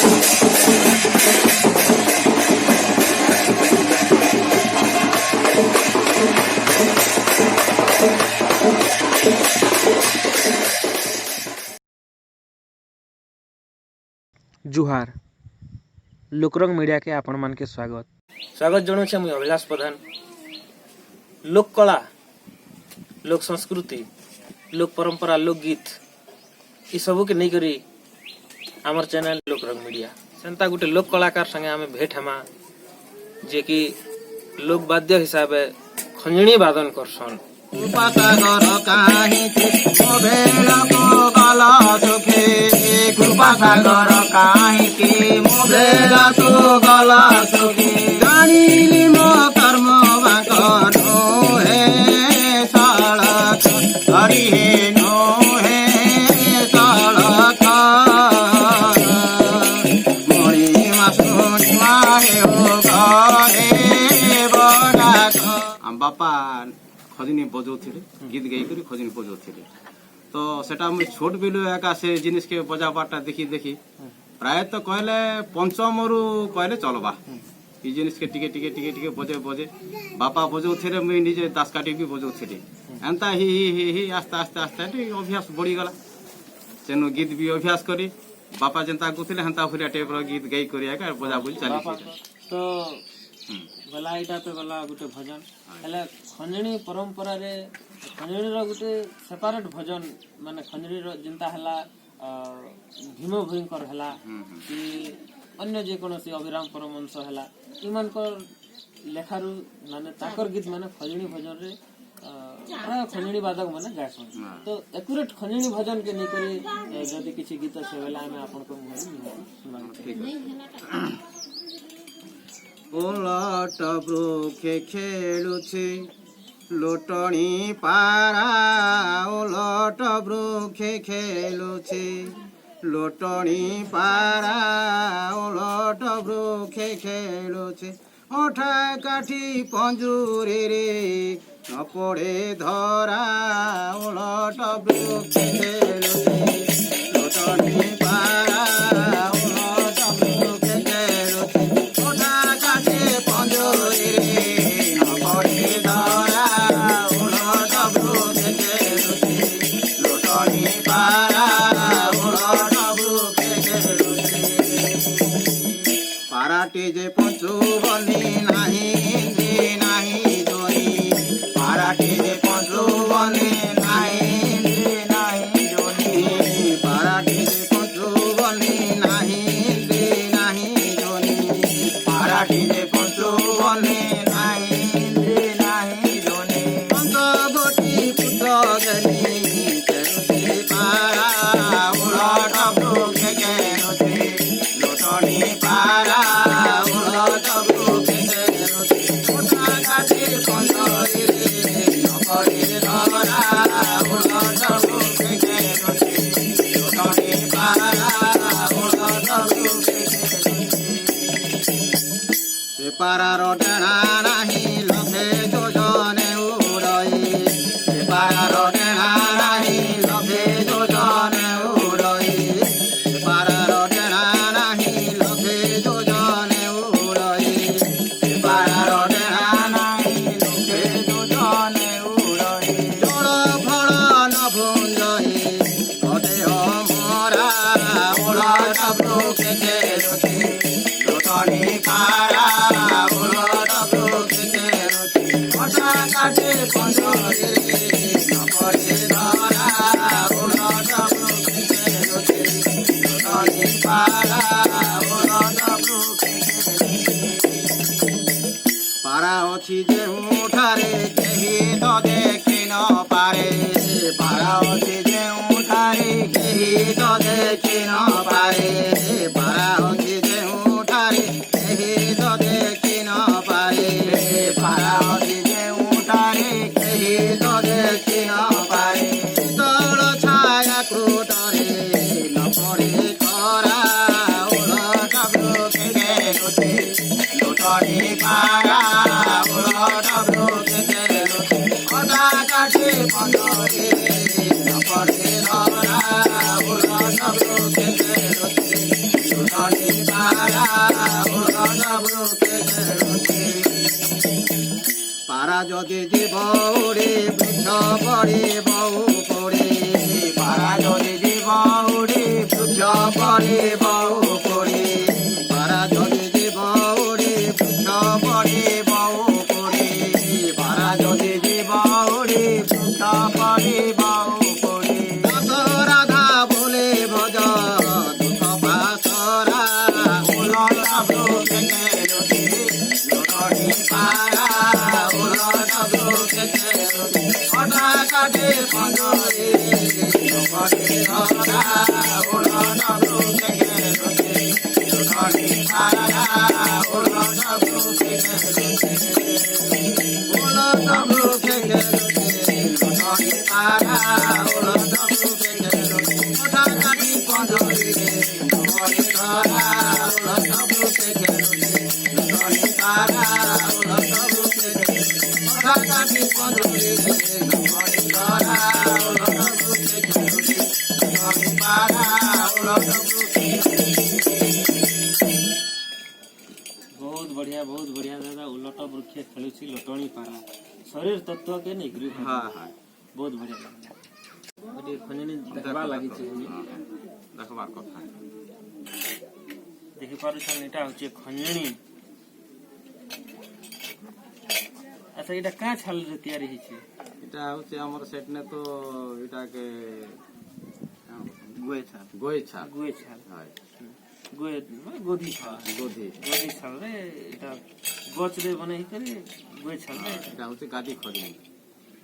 जुहार Lokrang media के आपण मान के स्वागत जनाऊे मुझे अभिलाष प्रधान। लोक कला, लोक संस्कृति, लोक परंपरा, लोकगीत ये सबू के नहीं करी आमर चैनल लोकरंग मीडिया सेंता गोटे लोक कलाकार संगे आम भेट हेमा जे कि लोक वाद्य हिसाब खंजणी वादन करसन। कृपासागर काहीँची मोभेला तो गला सुखे, कृपासागर काहीँची मोभेला तो गला सुखे, जानिली म कर्म बाँक नो हे सडक हरि हे नो हे सडक मणिमा सुनिमा हे हो गए बडाक। बापा खजनी बजाउथिले, गीत गाइकरी खजनी बजाउथिले। तो सेटा मुझे छोट बेलू एका से जिनिस के बजाबाटा देखी देखी प्राय तो कहले पंचम रु कहले चलबा ई जिनिस के टिके टिके टिके टिके बजे बजे बापा बजाउथिले, मुई निजे दासकाठी भी बजाउथिले। एंता ही आस्ते आस्ते आस्ते अभ्यास बढ़ी गला। सेनो गीत भी अभ्यास करी बापा जेंता गुथिले हेंता फुलिया टाइप रो गीत गाई करिया का बजा बुझ चली। तो गला इटा तो गला गोटे भजन हेले खंजणी परंपरा रे खंजणी रो गोटे सेपरेट भजन माने खंजणी रो जिंता हला भीम भयंकर हला कि अन्य जे कोनोसी अभिराम परमहंस हला इमान को लेखारु माने ताकर गीत माने खंजणी भजन रे खंजणी वादक माने गायसन। तो एक्यूरेट खंजणी भजन के नै करी जदी किछि गीत से वेला हमें आपन को सुनाबो। ओलट वृक्षे खेलुछि लोटणी पारा, ओलट वृक्षे खेलुछि लोटणी पारा, ओलट वृक्षे खेलुछि ओठा काठी पंजुरी रे न पड़े धरा, ओलट वृक्षे खेलुछि लोटणी पारा, पाराटे जे पंचु बनी नाही नाही जोनी, पाराटे जे पंचु बनी नाही नाही जोनी, पाराटे जे पंचु बनी नाही नाही जोनी, पाराटे जे पंचु बनी नाही नाही जोनी, पंच गोटी पुट गनी चरुते पारा, उलट वृक्ष केनुते लोटणी पारा, पारार डेणा नाही लभे जोजने उड़ई, पारार डेणा नाही लभे जोजने उड़ई, पारार डेणा नाही लभे जोजने उड़ई, पारार डेणा नाही लभे जोजने उड़ई, जोड़ फड़ न भुंजई देह मोरा, उलट वृक्ष खेलुछि लोटणी पारा, काटे पंजरी न पड़े धरा, उलट वृक्ष खेलुछि लोटणी पारा, उलट वृक्ष पारा अछि जेउठारे केही तो देखि न पारे, पारा अछि जेउठारे केही तो देखि न पारे, पारा अछि जेउठारे केही तो देखि न पारे, पारा अछि देखि न पारे, तल छाया क्रोटरे न पड़े खरा, उलट वृक्ष खेलुछि लोटणी पारा, उलट वृक्ष खेलुछि ओठा काठी पंजरी न पड़े धरा, उलट वृक्ष खेलुछि लोटणी যদি জীব উড়ে বৃক্ষ পড়ে বউ পড়ে পারা যদি জীব উড়ে বৃক্ষ পড়ে বউ পড়ে পারা যদি জীব উড়ে বৃক্ষ পড়ে বউ পড়ে পারা যদি জীব উড়ে বৃক্ষ পড়ে বউ পড়ে রাধা বলে ভজ দুঃখ পাশরা উলট ব্রুকে লুটি লুটি পারা উলট ব্রুকে লুটি ওটা কাটে পঞ্জরে লুটি ধরা উলট ব্রুকে লুটি লুটি পারা উলট ব্রুকে লুটি উলট ব্রুকে লুটি লুটি পারা উলট ব্রুকে লুটি ওটা কাটে পঞ্জরে লুটি ধরা উলট ব্রুকে লুটি লুটি পারা উলট ব্রুকে ওটা কাটে পঞ্জরে লুটি ধরা উলট ব্রুকে লুটি লুটি পারা উলট ব্রুকে बहुत बढ़िया दादा उलट वृक्ष खेलुची लटणी पारा शरीर तत्व के निगरी हाँ हाँ बहुत बढ़िया लगला गोटे खंजनी देखबा लागि छै देखबार कथा देखि पारुछन एटा होचे खंजनी अच्छा एटा का छाल रे तैयारी हि छै এটা হচ্ছে আমার সেট নে তো এটাকে गोय छाल গোয় ছাপ गोय छाल হয় गोय गोधी छाल গোধি गोधी छाल रे एटा गच रे बनै करी गोय छाल रे এটা হচ্ছে গাদি খদিনি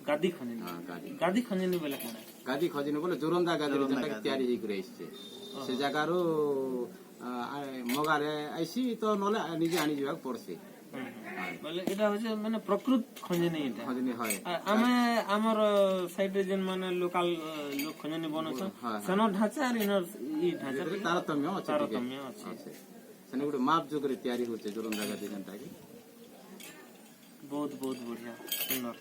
गादी खंजनी হ্যাঁ গাদি गादी खंजनी बेला कोना গাদি খদিনি বলে জোরন্দা গাদি যেটা তৈরি হই করে আসছে সে জায়গারো মগারে আইছি তো নলে নিজে আনি যাওয়া পড়ছে बोले एटा होचे माने प्रकृत खंजनी एटा খদিনি হয় आमे हमर साइड रे जेन माने लोकल लोक खंजनी बनछ सनो ढांचा और इनर ई ढांचा তারতম্য আছে तारतम्य আছে আছে সেনে ଗୋଟେ মাপ যোগরে তৈরি হচ্ছে জোরন্দা গাদি যেটা बहुत बहुत बढ़िया सुंदर